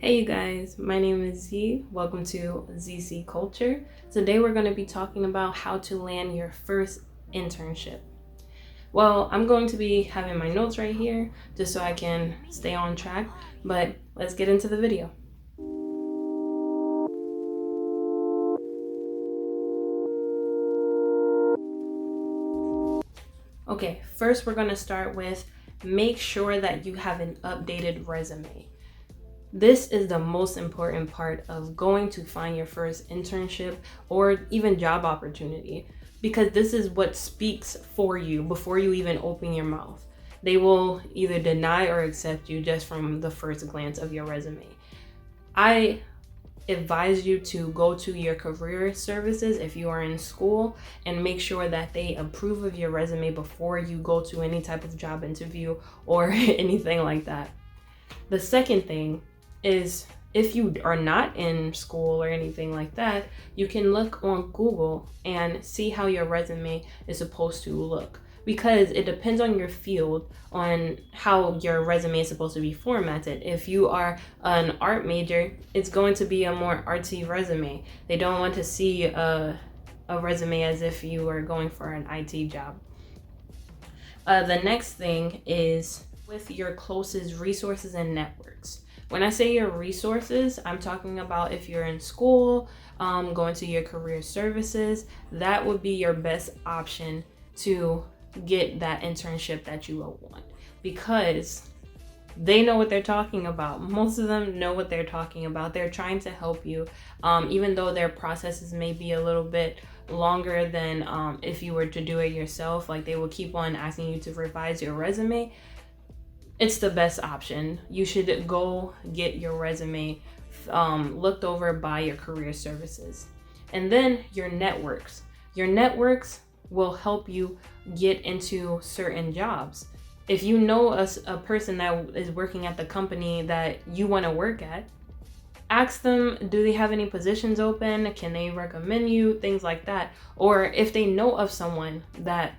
Hey you guys, my name is Z. Welcome to ZC Culture. Today we're going to be talking about how to land your first internship. Well, I'm going to be having my notes right here just so I can stay on track, but let's get into the video. Okay, first we're going to start with make sure that you have an updated resume. This is the most important part of going to find your first internship or even job opportunity, because this is what speaks for you before you even open your mouth. They will either deny or accept you just from the first glance of your resume. I advise you to go to your career services if you are in school and make sure that they approve of your resume before you go to any type of job interview or anything like that. The second thing is, if you are not in school or anything like that, you can look on Google and see how your resume is supposed to look, because it depends on your field on how your resume is supposed to be formatted. If you are an art major, it's going to be a more artsy resume. They don't want to see a resume as if you are going for an IT job. The next thing is with your closest resources and networks. When I say your resources, I'm talking about if you're in school, going to your career services, that would be your best option to get that internship that you will want, because they know what they're talking about. Most of them know what they're talking about. They're trying to help you, even though their processes may be a little bit longer than if you were to do it yourself. Like, they will keep on asking you to revise your resume. It's the best option. You should go get your resume looked over by your career services. And then your networks. Your networks will help you get into certain jobs. If you know a person that is working at the company that you want to work at, ask them, do they have any positions open? Can they recommend you? Things like that. Or if they know of someone that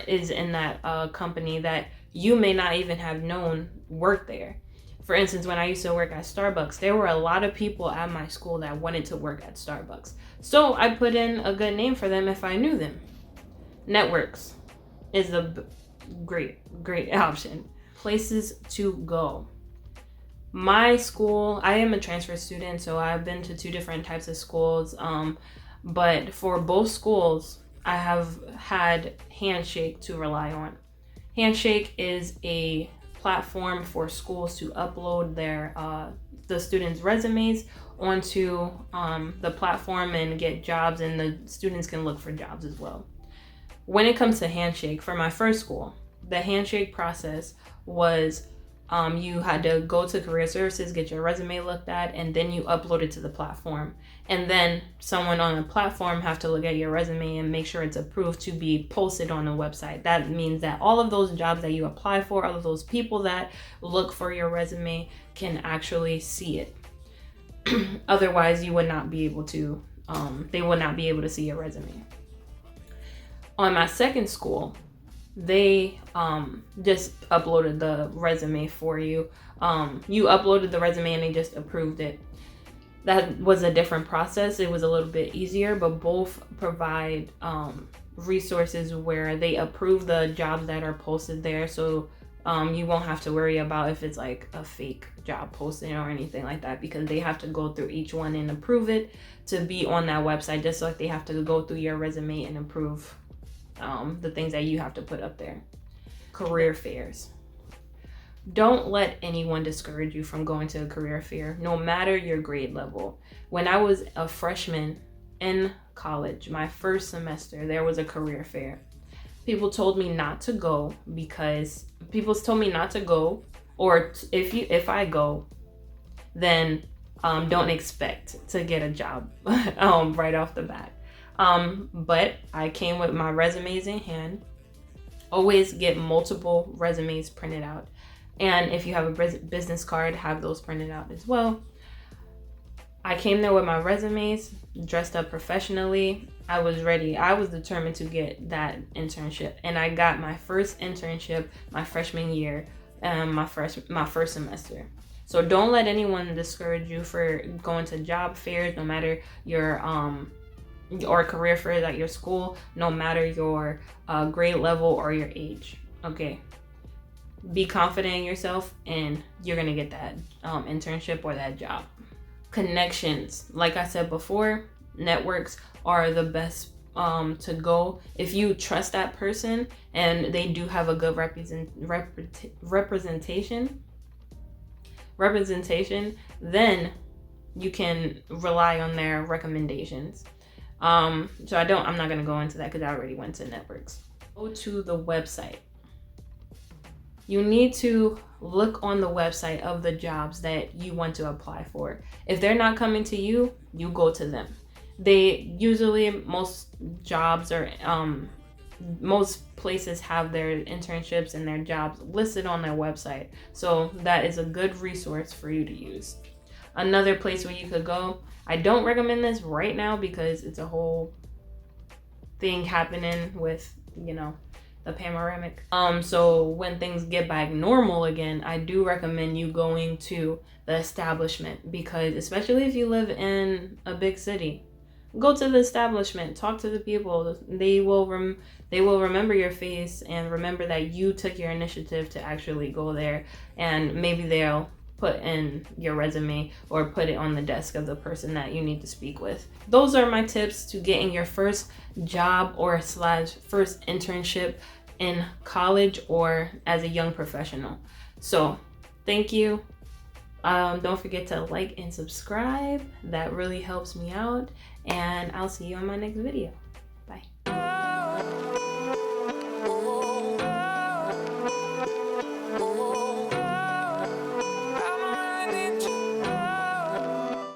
is in that company that you may not even have known work there. For instance, when I used to work at Starbucks, there were a lot of people at my school that wanted to work at Starbucks. So I put in a good name for them if I knew them. Networks is a great option. Places to go. My school, I am a transfer student, so I've been to two different types of schools. But for both schools, I have had Handshake to rely on. Handshake is a platform for schools to upload their the students' resumes onto the platform and get jobs, and the students can look for jobs as well. When it comes to Handshake, for my first school, the Handshake process was you had to go to career services, get your resume looked at, and then you upload it to the platform. And then someone on the platform have to look at your resume and make sure it's approved to be posted on the website. That means that all of those jobs that you apply for, all of those people that look for your resume can actually see it. Otherwise, you would not be able to, they would not be able to see your resume. On my second school, they just uploaded the resume for you. You uploaded the resume and they just approved it. That was a different process. It was a little bit easier, but both provide resources where they approve the jobs that are posted there. So you won't have to worry about if it's like a fake job posting or anything like that, because they have to go through each one and approve it to be on that website, just like they have to go through your resume and approve the things that you have to put up there. Career fairs. Don't let anyone discourage you from going to a career fair, no matter your grade level. When I was a freshman in college, my first semester, there was a career fair. People told me not to go, or if I go, then don't expect to get a job right off the bat. But I came with my resumes in hand. Always get multiple resumes printed out. And if you have a business card, have those printed out as well. I came there with my resumes, dressed up professionally. I was ready. I was determined to get that internship. And I got my first internship my freshman year, my first semester. So don't let anyone discourage you for going to job fairs, no matter your or career fairs at your school, no matter your grade level or your age. Okay, be confident in yourself and you're gonna get that internship or that job. Connections, like I said before, networks are the best to go if you trust that person and they do have a good representation, then you can rely on their recommendations. So I'm not going to go into that because I already went to networks. Go to the website. You need to look on the website of the jobs that you want to apply for. If they're not coming to you, you go to them. They usually, most jobs or most places have their internships and their jobs listed on their website. So that is a good resource for you to use. Another place where you could go, I don't recommend this right now because it's a whole thing happening with, the panoramic. So when things get back normal again, I do recommend you going to the establishment, because especially if you live in a big city, go to the establishment, talk to the people. They will remember your face and remember that you took your initiative to actually go there, and maybe they'll put in your resume or put it on the desk of the person that you need to speak with. Those are my tips to getting your first job or / first internship in college or as a young professional. So thank you. Don't forget to like and subscribe. That really helps me out, and I'll see you on my next video.